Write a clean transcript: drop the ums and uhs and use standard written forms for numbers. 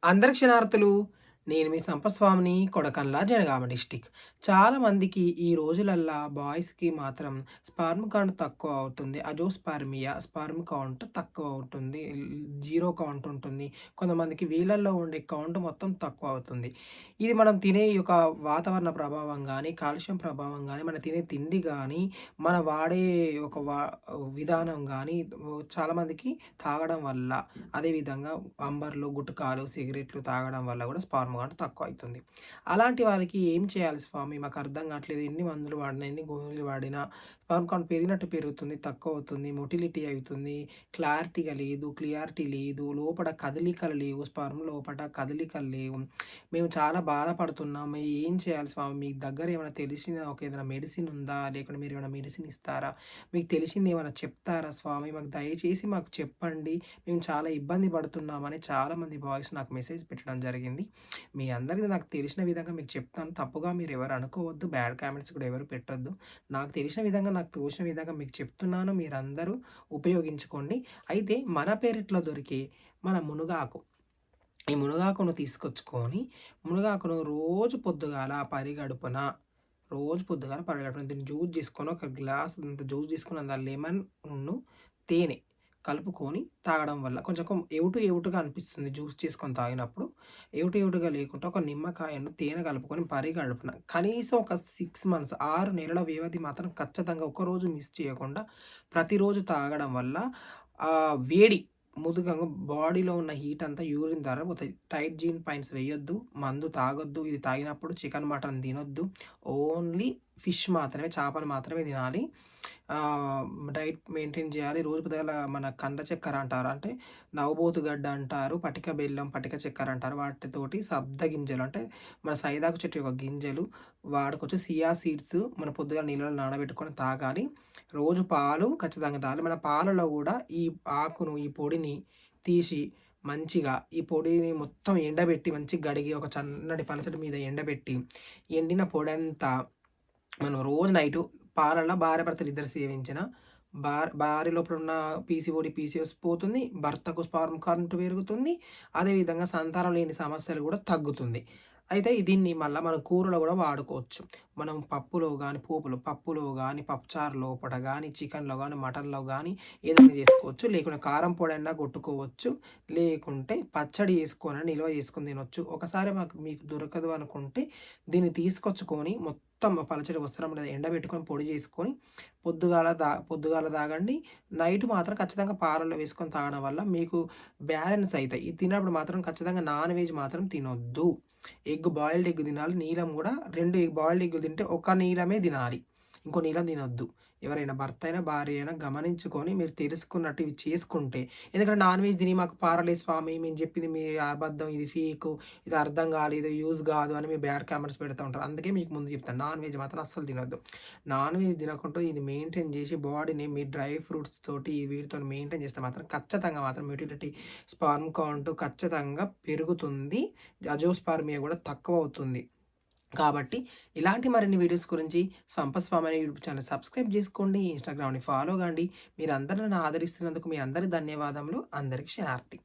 అందరికి క్షణార్థులు. నేను మీ సంపస్వామిని కొడకన్లా జనగామ డిస్టిక్. చాలామందికి ఈ రోజులల్లా బాయ్స్‌కి మాత్రం స్పెర్మ్ కౌంట్ తక్కువ అవుతుంది. అజోస్పెర్మియా స్పెర్మ్ కౌంట్ తక్కువ అవుతుంది. జీరో కౌంట్ ఉంటుంది. కొంతమందికి వీళ్ళల్లో ఉండే కౌంట్ మొత్తం తక్కువ అవుతుంది. ఇది మనం తినే ఈ యొక్క వాతావరణ ప్రభావం గానీ, కాలుష్యం ప్రభావం గానీ, మనం తినే తిండి గానీ, మనం వాడే ఒక విధానం గానీ చాలామందికి తాగడం వల్ల, అదేవిధంగా అంబర్లు, గుట్కాలు, సిగరెట్లు తాగడం వల్ల కూడా స్పెర్మ్ కౌంట్ తక్కువ అయితుంది. అలాంటి వారికి ఏం చేయాలి స్వామి? మాకు అర్థం కావట్లేదు. ఎన్ని మందులు వాడినా, ఎన్ని గోళీలు వాడినా స్పెర్మ్ కౌంట్ పెరిగినట్టు పెరుగుతుంది, తక్కువ అవుతుంది, మొటిలిటీ అవుతుంది, క్లియారిటీ లేదు, లోపల కదలికలు లేవు, స్పెర్మ్ లోపట కదలికలు లేవు. మేము చాలా బాధపడుతున్నాం. ఏం చేయాలి స్వామి? మీ దగ్గర ఏమైనా తెలిసిన ఏదైనా మెడిసిన్ ఉందా? లేకుంటే మీరు ఏమైనా మెడిసిన్ ఇస్తారా? మీకు తెలిసింది ఏమైనా చెప్తారా స్వామి? మాకు దయచేసి మాకు చెప్పండి. మేము చాలా ఇబ్బంది పడుతున్నామని చాలామంది బాయ్స్ నాకు మెసేజ్ పెట్టడం జరిగింది. మీ అందరిది నాకు తెలిసిన విధంగా మీకు చెప్తాను. తప్పుగా మీరు ఎవరు అనుకోవద్దు. బ్యాడ్ కామెంట్స్ కూడా ఎవరు పెట్టొద్దు. నాకు తెలిసిన విధంగా, నాకు తోచిన విధంగా మీకు చెప్తున్నాను. మీరందరూ ఉపయోగించుకోండి. అయితే మన పెరట్లో దొరికే మన మునగాకు, ఈ మునగాకును తీసుకొచ్చుకొని, మునగాకును రోజు పొద్దుగాల పరిగడుపున దీన్ని జ్యూస్ చేసుకొని, ఒక గ్లాస్ అంత జ్యూస్ తీసుకొని అందులో లెమన్‌ను, తేనె కలుపుకొని తాగడం వల్ల కొంచెం ఎవుటుగా అనిపిస్తుంది జ్యూస్ చేసుకొని తాగినప్పుడు. ఎవుటుగా లేకుండా ఒక నిమ్మకాయను, తేనె కలుపుకొని పరిగడుపున కనీసం ఒక 6 మంత్స్, 6 నెలల వ్యవధి మాత్రం ఖచ్చితంగా ఒక్కరోజు మిస్ చేయకుండా ప్రతిరోజు తాగడం వల్ల వేడి ముదుగంగా బాడీలో ఉన్న హీట్ అంతా యూరిన్ ద్వారా పోతాయి. టైట్ జీన్ పాయింట్స్ వేయొద్దు, మందు తాగొద్దు. ఇది తాగినప్పుడు చికెన్, మటన్ తినొద్దు. ఓన్లీ ఫిష్ మాత్రమే, చేపలు మాత్రమే తినాలి. డైట్ మెయింటైన్ చేయాలి. రోజు పొద్దుగాల మన కండ చక్కెర అంటారు. అంటే నవబోతు గడ్డ అంటారు, పటిక బెల్లం, పటిక చక్కెర అంటారు. వాటితోటి సబ్ద గింజలు అంటే మన సైదాకు చెట్టు యొక్క గింజలు వాడుకోవచ్చు. సియా సీడ్స్ మన పొద్దుగాల నీళ్ళలో నానబెట్టుకొని తాగాలి. రోజు పాలు ఖచ్చితంగా తాగాలి. మన పాలలో కూడా ఈ ఆకును, ఈ పొడిని తీసి మంచిగా ఈ పొడిని మొత్తం ఎండబెట్టి మంచిగా గడిగి ఒక సన్నటి పలసటి మీద ఎండబెట్టి, ఎండిన పొడంతా మనం రోజు నైటు పాలల్లో భార్యాభర్తలు ఇద్దరు సేవించిన భార్య లోపల ఉన్న పీసీఓడి, పీసీఓఎస్ పోతుంది. భర్తకు స్పెర్మ్ కౌంట్ పెరుగుతుంది. అదేవిధంగా సంతానం లేని సమస్యలు కూడా తగ్గుతుంది. అయితే దీన్ని మళ్ళా మనం కూరలో కూడా వాడుకోవచ్చు. మనం పప్పులో గానీ, పప్పుచారు లోపట గానీ, చికెన్‌లో గానీ, మటన్‌లో గానీ ఏదైనా చేసుకోవచ్చు. లేకుంటే కారం పొడైనా కొట్టుకోవచ్చు. లేకుంటే పచ్చడి చేసుకొని నిల్వ చేసుకొని తినొచ్చు. ఒకసారి మీకు దొరకదు అనుకుంటే దీన్ని తీసుకొచ్చుకొని మొత్తం పలచటి వస్త్రం మీద ఎండబెట్టుకొని పొడి చేసుకొని పొద్దుగాల తాగండి. నైట్ మాత్రం ఖచ్చితంగా పాలల్లో వేసుకొని తాగడం వల్ల మీకు బ్యాలెన్స్ అయితాయి. ఇది తిన్నప్పుడు మాత్రం ఖచ్చితంగా నాన్ వెజ్ మాత్రం తినొద్దు. బాయిల్డ్ ఎగ్ తినాలి. నీలం కూడా 2 బాయిల్డ్ ఎగ్గులు తింటే ఒక నీలమే తినాలి. ఇంకో నీలం తినొద్దు. ఎవరైనా భర్త అయినా, భార్య అయినా గమనించుకొని మీరు తెలుసుకున్నట్టు ఇవి చేసుకుంటే, ఎందుకంటే నాన్ వెజ్ తిని మాకు పారలేదు స్వామి, మేము చెప్పింది మీ అబద్ధం, ఇది ఫేకు, ఇది అర్థం కాలేదు, యూజ్ కాదు అని మీరు బ్యాడ్ కామెంట్స్ పెడతా ఉంటారు. అందుకే మీకు ముందు చెప్తాను, నాన్ వెజ్ మాత్రం అస్సలు తినొద్దు. నాన్ వెజ్ తినకుండా ఇది మెయింటైన్ చేసి బాడీని మీ డ్రై ఫ్రూట్స్ తోటి వీటితో మెయింటైన్ చేస్తే మాత్రం ఖచ్చితంగా మాత్రం మెటిలిటీ, స్పెర్మ్ కౌంట్ ఖచ్చితంగా పెరుగుతుంది. అజోస్పర్మియా కూడా తక్కువ అవుతుంది. కాబట్టి ఇలాంటి మరిన్ని వీడియోస్ గురించి స్వంపస్వామి అనే యూట్యూబ్ ఛానల్ సబ్స్క్రైబ్ చేసుకోండి. ఇన్‌స్టాగ్రామ్‌ని ఫాలో కండి. మీరందరూ నన్ను ఆదరిస్తున్నందుకు మీ అందరి ధన్యవాదములు. అందరికి క్షణార్థి.